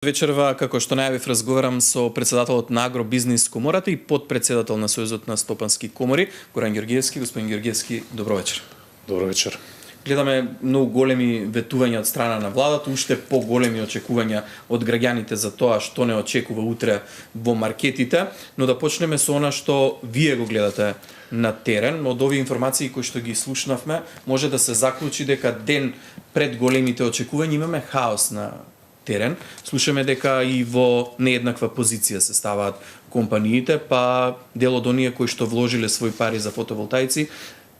Вечерва, како што најавив, разговарам со председателот на Агробизнис комората и подпредседател на Сојузот на стопански комори, Горан Ѓорѓиевски. Господин Ѓорѓиевски, добро вечер. Добро вечер. Гледаме многу големи ветувања од страна на владата, уште поголеми очекувања од граѓаните за тоа што не очекува утре во маркетите, но да почнеме со она што вие го гледате на терен. Од овие информации кои што ги слушнавме, може да се заклучи дека ден пред големите очекувања имаме хаос на терен. Слушаме дека и во нееднаква позиција се ставаат компаниите, па дел од оние кои што вложиле своји пари за фотоволтаици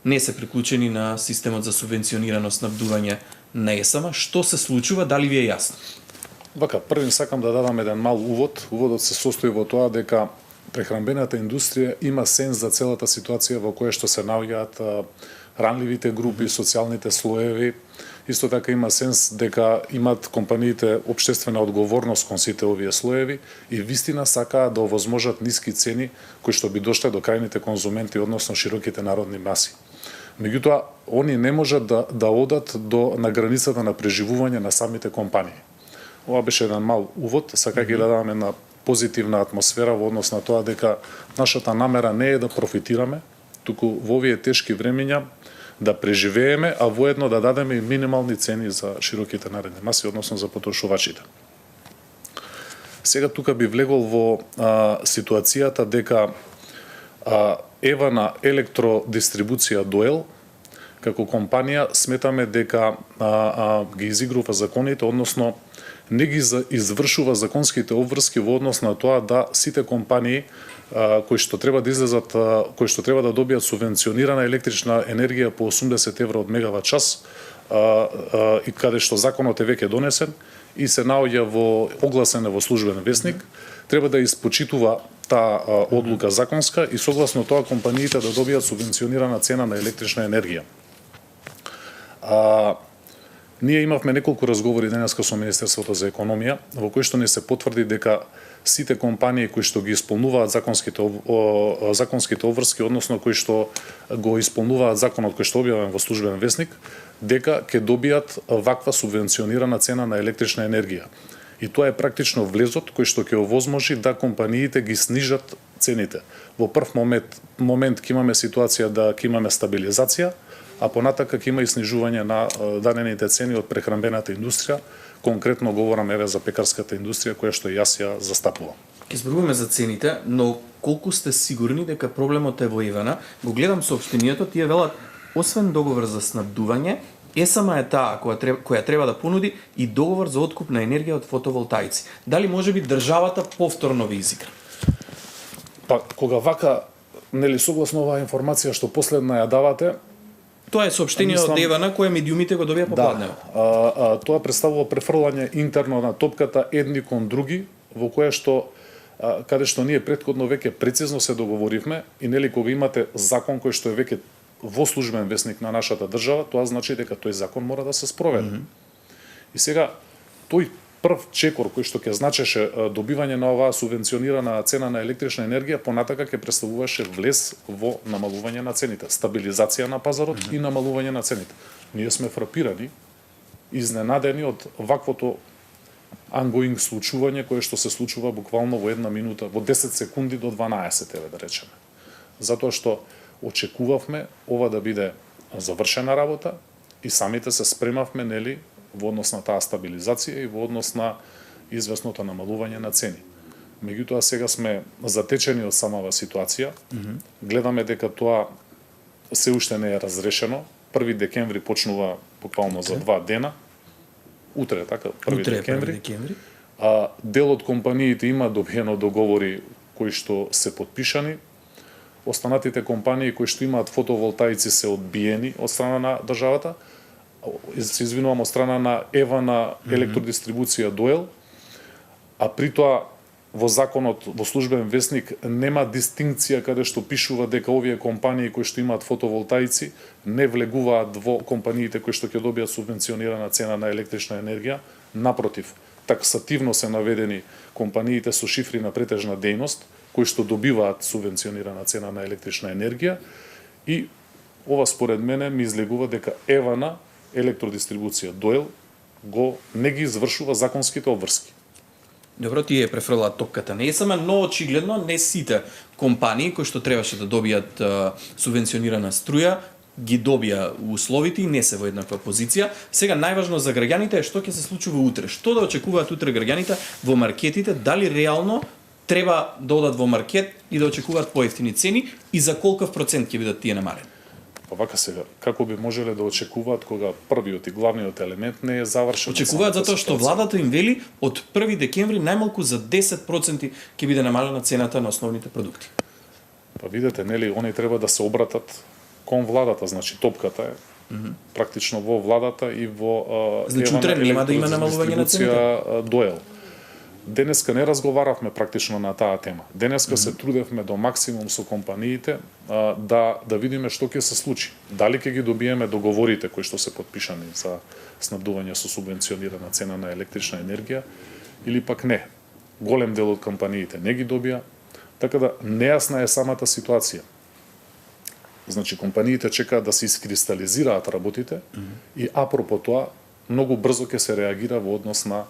не се приклучени на системот за субвенционирано снабдување на ЕСАМа. Што се случува, дали ви е јасно? Вака, првим сакам да дадам еден мал увод. Уводот се состои во тоа дека прехранбената индустрија има сенс за целата ситуација во која што се наоѓаат ранливите групи, социјалните слоеви. Исто така има сенс дека имат компаниите општествена одговорност кон сите овие слоеви и вистина сакаат да овозможат ниски цени кои што би дошле до крајните конзументи, односно широките народни маси. Меѓутоа, они не можат да одат на границата на преживување на самите компании. Ова беше еден мал увод, сакајќи да дадам една позитивна атмосфера во однос на тоа дека нашата намера не е да профитираме, туку во овие тешки времиња да преживееме, а воедно да дадеме и минимални цени за широките народни маси, односно за потрошувачите. Сега тука би влегол во ситуацијата дека ева на електродистрибуција Доел, како компанија сметаме дека ги изигрува законите, односно не ги извршува законските обврски во однос на тоа да сите компании кои што треба да излезат, кои што треба да добијат субвенционирана електрична енергија по 80 евро од мегават час, и каде што законот е веќе донесен и се наоѓа огласен во службен весник, треба да испочитува таа одлука законска и согласно тоа компаниите да добијат субвенционирана цена на електрична енергија. Ние имавме неколку разговори денеска со Министерството за економија, во кои што не се потврди дека сите компании кои што ги исполнуваат законските обврски, односно кои што го исполнуваат законот кој што објавен во службен весник, дека ќе добијат ваква субвенционирана цена на електрична енергија. И тоа е практично влезот кој што ќе овозможи да компаниите ги снижат цените. Во прв момент ќе имаме ситуација да ќе имаме стабилизација, а понатака ќе има и снижување на дадените цени од прехранбената индустрија. Конкретно говорам еве за пекарската индустрија која што јас ја застапувам. Ќе зборуваме за цените, но колку сте сигурни дека проблемот е во Ивана? Го гледам соопштението, тие велат освен договор за снабдување, ЕСАМа е таа која треба да понуди и договор за откуп на енергија од фотоволтаици. Дали можеби државата повторно ви изигра? Па кога вака согласно оваа информација што последна ја давате, тоа е соопштение од Евана кое медиумите го добија попладнево. Тоа представува префрлање интерно на топката едни кон други, во кое што каде што ние претходно веќе прецизно се договоривме и кога имате закон кој што е веќе во службен весник на нашата држава, тоа значи дека тој закон мора да се спроведе. И сега тој прв чекор кој што ќе значеше добивање на оваа субвенционирана цена на електрична енергија, понатака ќе представуваше влез во намалување на цените, стабилизација на пазарот и намалување на цените. Ние сме фрапирани, изненадени од ваквото ongoing случување кое што се случува буквално во една минута, во 10 секунди до 12, еве да речеме. Затоа што очекувавме ова да биде завршена работа и самите се спремавме, во однос на таа стабилизација и во однос на известното намалување на цени. Меѓутоа сега сме затечени од самава ситуација. Гледаме дека тоа се уште не е разрешено. 1 декември почнува буквално за 2 дена. Утре, така, 1 декември. Дел од компаниите има добиено договори кои што се подпишани. Останатите компании кои што имаат фотоволтаици се одбиени од страна на државата. Се извинувам, од страна на Ева на електродистрибуција Доел, а при тоа во законот, во службен весник, нема дистинкција каде што пишува дека овие компании кои што имаат фотоволтаици не влегуваат во компаниите кои што ќе добијат субвенционирана цена на електрична енергија. Напротив, таксативно се наведени компаниите со шифри на претежна дејност, кои што добиваат субвенционирана цена на електрична енергија, и ова според мене ми излегува дека Евана електродистрибуција Доел не ги извршува законските обврски. Добро, тие префрлаат топката на ЕСМ, но очигледно не сите компании кои што требаше да добијат субвенционирана струја ги добија условите и не се во еднаква позиција. Сега најважно за граѓаните е што ќе се случува утре. Што да очекуваат утре граѓаните во маркетите, дали реално треба да одат во маркет и да очекуваат поевтини цени и за колков процент ќе бидат тие намалени? Па вака сега, како би можеле да очекуваат кога првиот и главниот елемент не е завршен? Очекуваат затоа што владата им вели од 1 декември најмалку за 10% ќе биде намалена цената на основните продукти. Па видете, нели, они треба да се обратат кон владата, значи топката е практично во владата и во Значи утре нема да има намалување на цените? Доел. Денеска не разговаравме практично на таа тема. Денеска се трудевме до максимум со компаниите да видиме што ќе се случи. Дали ќе ги добиеме договорите кои што се подпишани за снабдување со субвенционирана цена на електрична енергија или пак не. Голем дел од компаниите не ги добија, така да нејасна е самата ситуација. Значи компаниите чекаат да се искристализираат работите и апропо тоа многу брзо ќе се реагира во однос на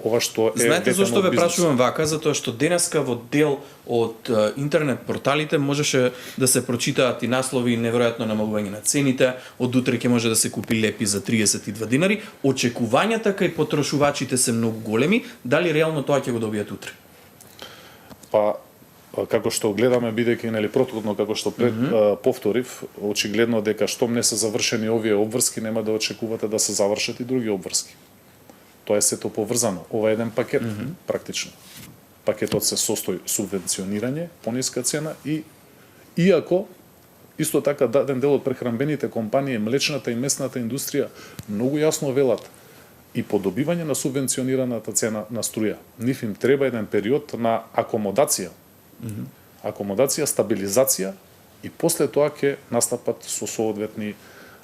ова што е. Знаете зошто ве прашувам вака? Затоа што денеска во дел од интернет порталите можеше да се прочитаат и наслови неверојатно намалување на цените, од утре ќе може да се купи лепи за 32 динари. Очекувањата кај потрошувачите се многу големи, дали реално тоа ќе го добијат утре? Па како што гледаме, бидејќи нели протходно како што повторив, очигледно дека штом не се завршени овие обврски, нема да очекувате да се завршат и други обврски. Тоа е сето поврзано. Ова е еден пакет, практично. Пакетот се состои субвенционирање, пониска цена и иако исто така даден дел од прехранбените компании, млечната и месната индустрија многу јасно велат и по добивање на субвенционираната цена на струја. Нив им треба еден период на акомодација. Акомодација, стабилизација и после тоа ќе настапат со соодветни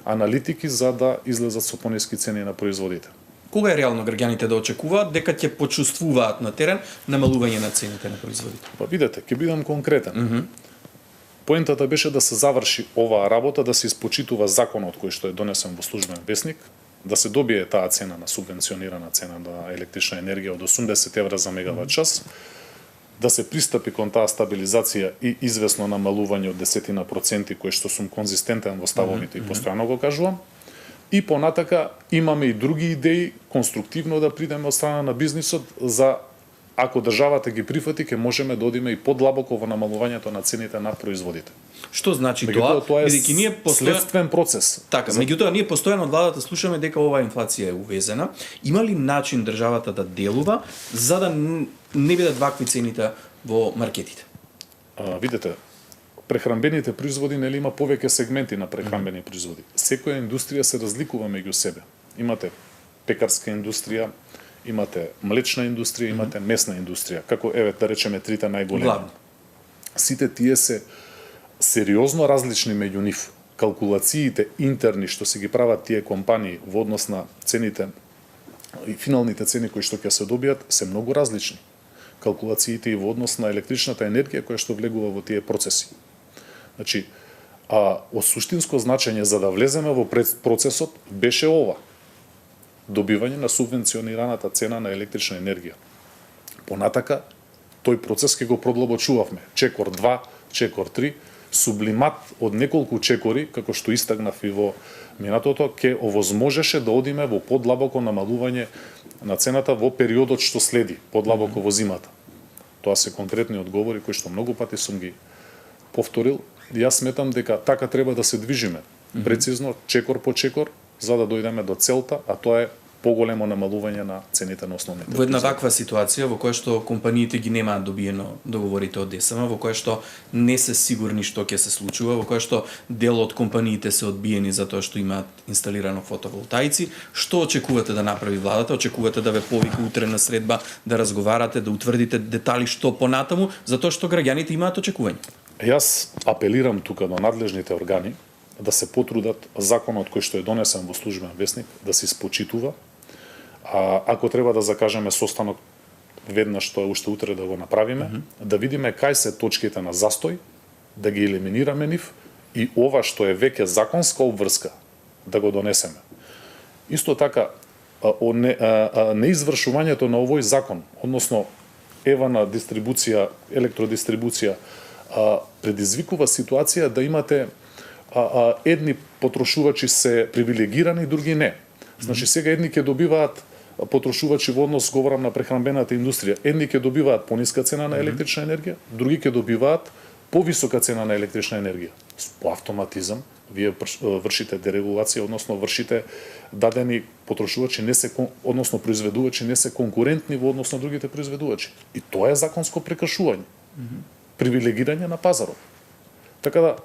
аналитики за да излезат со пониски цени на производите. Кога е реално граѓаните да очекуваат дека ќе почувствуваат на терен намалување на цените на производите? Па видете, ќе бидам конкретен. Поентата беше да се заврши оваа работа, да се испочитува законот кој што е донесен во службен весник, да се добие таа цена на субвенционирана цена на електрична енергија од 80 евра за мегават час, да се пристапи кон таа стабилизација и извесно намалување од 10% кој што сум конзистентен во ставовите и постојано го кажувам. И понатака имаме и други идеи конструктивно да придеме од страна на бизнисот за ако државата ги прифати ќе можеме да одиме и подлабоко во намалувањето на цените на производите. Што значи Меѓутоа, тоа? е Бидејќи ние следствен процес. Така, меѓутоа ние постојано од владата слушаме дека оваа инфлација е увезена. Има ли начин државата да делува за да не бидат вакви цените во маркетите? Видете, прехранбените производи нели има повеќе сегменти на прехранбени производи. Секоја индустрија се разликува меѓу себе. Имате пекарска индустрија, имате млечна индустрија, имате месна индустрија, како еве да речеме трите најголеми. Главно. Сите тие се сериозно различни меѓу нив. Калкулациите интерни што се ги прават тие компании во однос на цените и финалните цени кои што ќе се добијат се многу различни. Калкулациите и во однос на електричната енергија која што влегува во тие процеси. Значи, од суштинско значење за да влеземе во процесот беше ова. Добивање на субвенционираната цена на електрична енергија. Понатака, тој процес ќе го продлабочувавме. Чекор 2, чекор 3, сублимат од неколку чекори, како што истагнав и во минатото, ќе овозможеше да одиме во подлабоко намалување на цената во периодот што следи, подлабоко во зимата. Тоа се конкретни одговори кои што многу пати сум ги повторил. Јас сметам дека така треба да се движиме, прецизно, чекор по чекор, за да дојдеме до целта, а тоа е поголемо намалување на цените на основните. Во една ваква ситуација во која што компаниите ги немаат добиено договорите од ДСМ, во која што не се сигурни што ќе се случува, во која што дел од компаниите се одбиени затоа што имаат инсталирано фотоволтаици, што очекувате да направи владата? Очекувате да ве повика утре на средба да разговарате, да утврдите детали што понатаму, затоа што граѓаните имаат очекувања? Јас апелирам тука до надлежните органи да се потрудат законот кој што е донесен во службен весник да се испочитува. Ако треба да закажеме состанок веднаш тоа уште утре да го направиме, да видиме кај се точките на застој, да ги елиминираме нив и ова што е веќе законска обврска да го донесеме. Исто така неизвршувањето на овој закон, односно на дистрибуција, електродистрибуција, предизвикува ситуација да имате едни потрошувачи се привилегирани, други не. Значи сега едни ќе добиваат потрошувачи во однос, говорам на прехранбената индустрија, едни ќе добиваат пониска цена на електрична енергија, други ќе добиваат повисока цена на електрична енергија. По автоматизам вие вршите дерегулација, односно вршите дадени потрошувачи односно произведувачи не се конкурентни во однос на другите произведувачи. И тоа е законско прекршување. Привилегирање на пазарот. Така да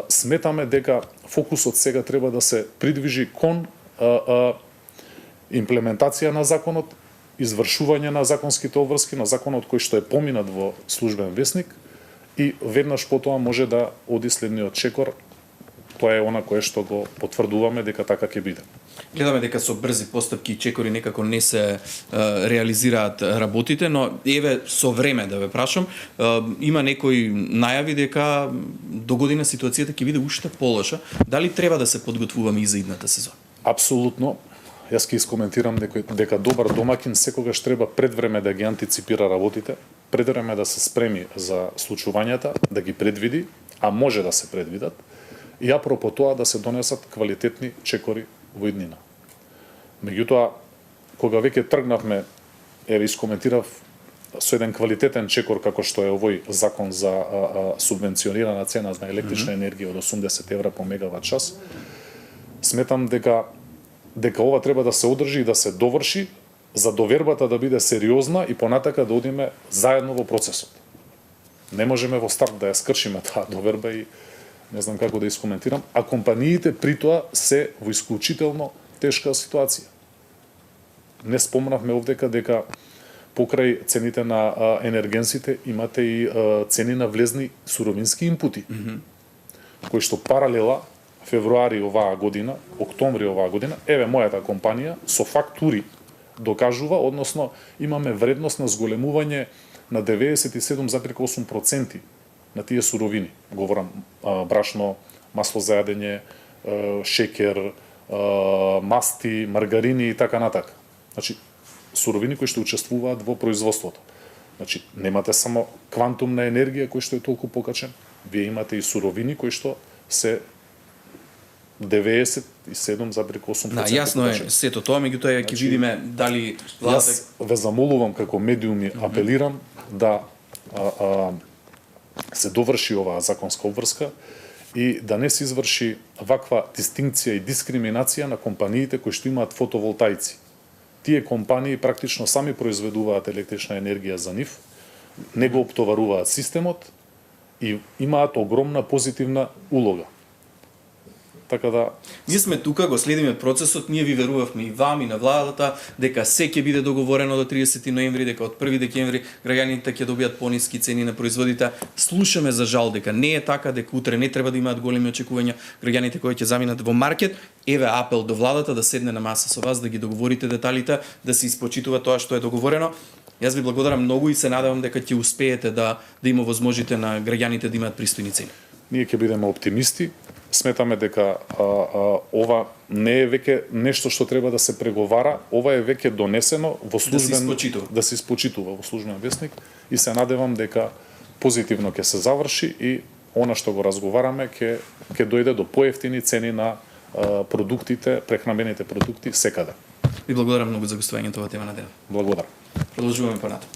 сметаме дека фокусот сега треба да се придвижи кон имплементација на законот, извршување на законските обврски, на законот кој што е поминат во службен весник и веднаш потоа може да оди следниот чекор. Тоа е она кое што го потврдуваме дека така ќе биде. Гледаме дека со брзи постапки и чекори некако не се реализираат работите, но еве со време да ве прашам, има некои најави дека до година ситуацијата ќе биде уште полоша. Дали треба да се подготвуваме и за идната сезона? Апсолутно. Јас ќе искоментирам дека добар домакин секогаш треба пред време да ги антиципира работите, пред време да се спреми за случувањата, да ги предвиди, а може да се предвидат, и апропо тоа да се донесат квалитетни чекори во иднина. Меѓутоа, кога веќе тргнавме, еве искоментирав со еден квалитетен чекор како што е овој закон за субвенционирана цена на електрична енергија од 80 евра по мегават час, сметам дека ова треба да се одржи и да се доврши за довербата да биде сериозна и понатака да одиме заедно во процесот. Не можеме во старт да ја скршиме таа доверба и не знам како да искоментирам, а компаниите при тоа се во исклучително тешка ситуација. Не спомнавме овдека дека покрај цените на енергенсите имате и цени на влезни суровински инпути, кои што паралела февруари оваа година, октомври оваа година, еве мојата компанија со фактури докажува, односно имаме вредност на зголемување на 97,8% на тие суровини. Говорам брашно, масло за јадење, шеќер, масти, маргарини и така натака. Значи, суровини кои што учествуваат во производството. Значи, немате само квантум на енергија кој што е толку покачен, вие имате и суровини кои што се 97,8%. Да, јасно е сето тоа, меѓутоа ќе видиме дали Јас ве замолувам како медиуми, апелирам да се доврши оваа законска обврска и да не се изврши ваква дистинкција и дискриминација на компаниите кои што имаат фотоволтаици. Тие компании практично сами произведуваат електрична енергија за нив, не го оптоваруваат системот и имаат огромна позитивна улога. Така да ние сме тука, го следиме процесот, ние ви верувавме и вам и на владата дека се ќе биде договорено до 30 ноември, дека од 1 декември граѓаните ќе добијат пониски цени на производите. Слушаме за жал дека не е така, дека утре не треба да имаат големи очекувања граѓаните кои ќе заминат во маркет. Еве апел до владата да седне на маса со вас, да ги договорите деталите, да се испочитува тоа што е договорено. Јас ви благодарам многу и се надевам дека ќе успеете да им овозможите на граѓаните да имаат пристојни цени. Ние ќе бидеме оптимисти. Сметаме дека ова не е веќе нешто што треба да се преговара, ова е веќе донесено во службен да се испочитува во службен весник и се надевам дека позитивно ќе се заврши и она што го разговараме ќе дојде до поевтини цени на продуктите, прехранбените продукти секаде. Ви благодарам многу за гостувањето во тема на денот. Благодарам. Продолжуваме понатаму.